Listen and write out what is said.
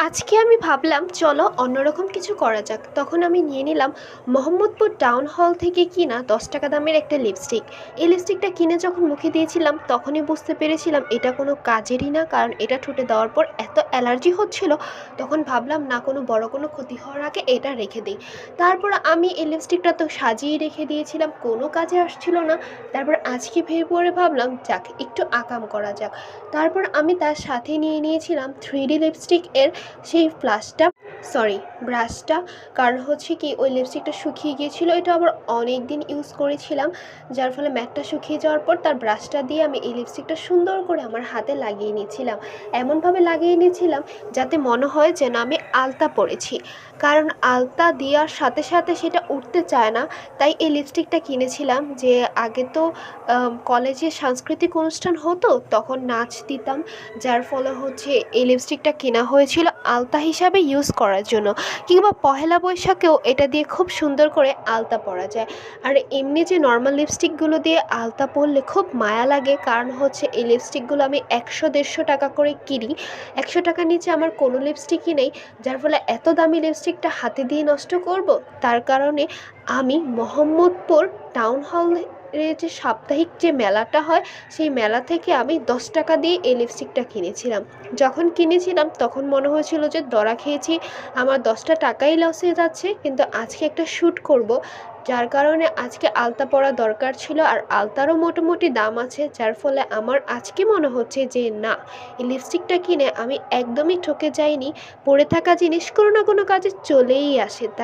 আজকে আমি ভাবলাম চলো অন্যরকম কিছু করা যাক। তখন আমি নিয়ে নিলাম মোহাম্মদপুর টাউন হল থেকে কিনা 10 টাকা দামের একটা লিপস্টিক। এই লিপস্টিকটা কিনে যখন মুখে দিয়েছিলাম তখনই বুঝতে পেরেছিলাম এটা কোনো কাজেরই না, কারণ এটা ঠোঁটে দেওয়ার পর এত অ্যালার্জি হচ্ছিল। তখন ভাবলাম না, কোনো বড় কোনো ক্ষতি হওয়ার আগে এটা রেখে দিই। তারপর আমি এই লিপস্টিকটা তো সাজিয়ে রেখে দিয়েছিলাম, কোনো কাজে আসছিল না। তারপর আজকে ভেবে পড়ে ভাবলাম যাক একটু আকাম করা যাক। তারপর আমি তার সাথে নিয়ে নিয়েছিলাম 3D লিপস্টিক এর সেই ব্রাশটা। কারণ হচ্ছে কি, ওই লিপস্টিকটা শুকিয়ে গিয়েছিল, এটা আবার অনেক দিন ইউজ করেছিলাম, যার ফলে ম্যাটটা শুকিয়ে যাওয়ার পর তার ব্রাশটা দিয়ে আমি এই লিপস্টিকটা সুন্দর করে আমার হাতে লাগিয়ে নিয়েছিলাম। এমনভাবে লাগিয়ে নিয়েছিলাম যাতে মনে হয় যেন আমি আলতা পরেছি, কারণ আলতা দেওয়ার সাথে সাথে সেটা উঠতে চায় না। তাই এই লিপস্টিকটা কিনেছিলাম। যে আগে তো কলেজে সাংস্কৃতিক অনুষ্ঠান হতো, তখন নাচ দিতাম, যার ফলে হচ্ছে এই লিপস্টিকটা কেনা হয়েছিল আলতা হিসাবে ইউজ করার জন্য। কিংবা পহেলা বৈশাখেও এটা দিয়ে খুব সুন্দর করে আলতা পরা যায়। আর এমনি যে নর্মাল লিপস্টিকগুলো দিয়ে আলতা পরলে খুব মায়া লাগে, কারণ হচ্ছে এই লিপস্টিকগুলো আমি 100-150 টাকা করে কিনি। 100 টাকার নিচে আমার কোনো লিপস্টিকই নেই, যার ফলে এত দামি লিপস্টিকটা হাতে দিয়ে নষ্ট করব। তার কারণে আমি মোহাম্মদপুর টাউন হল যে সাপ্তাহিক যে মেলাটা হয়, সেই মেলা থেকে আমি 10 টাকা দিয়ে এই লিপস্টিকটা কিনেছিলাম। যখন কিনেছিলাম তখন মনে হয়েছিল যে ধরা খেয়েছি, আমার 10টা টাকাই লস হয়ে যাচ্ছে। কিন্তু আজকে একটা শ্যুট করব, যার কারণে আজকে আলতা পরা দরকার ছিল, আর আলতারও মোটামুটি দাম আছে, যার ফলে আমার আজকে মনে হচ্ছে যে না, এই লিপস্টিকটা কিনে আমি একদমই ঠকে যাইনি। পড়ে থাকা জিনিস কোনো না কোনো কাজে চলেই আসে, তাই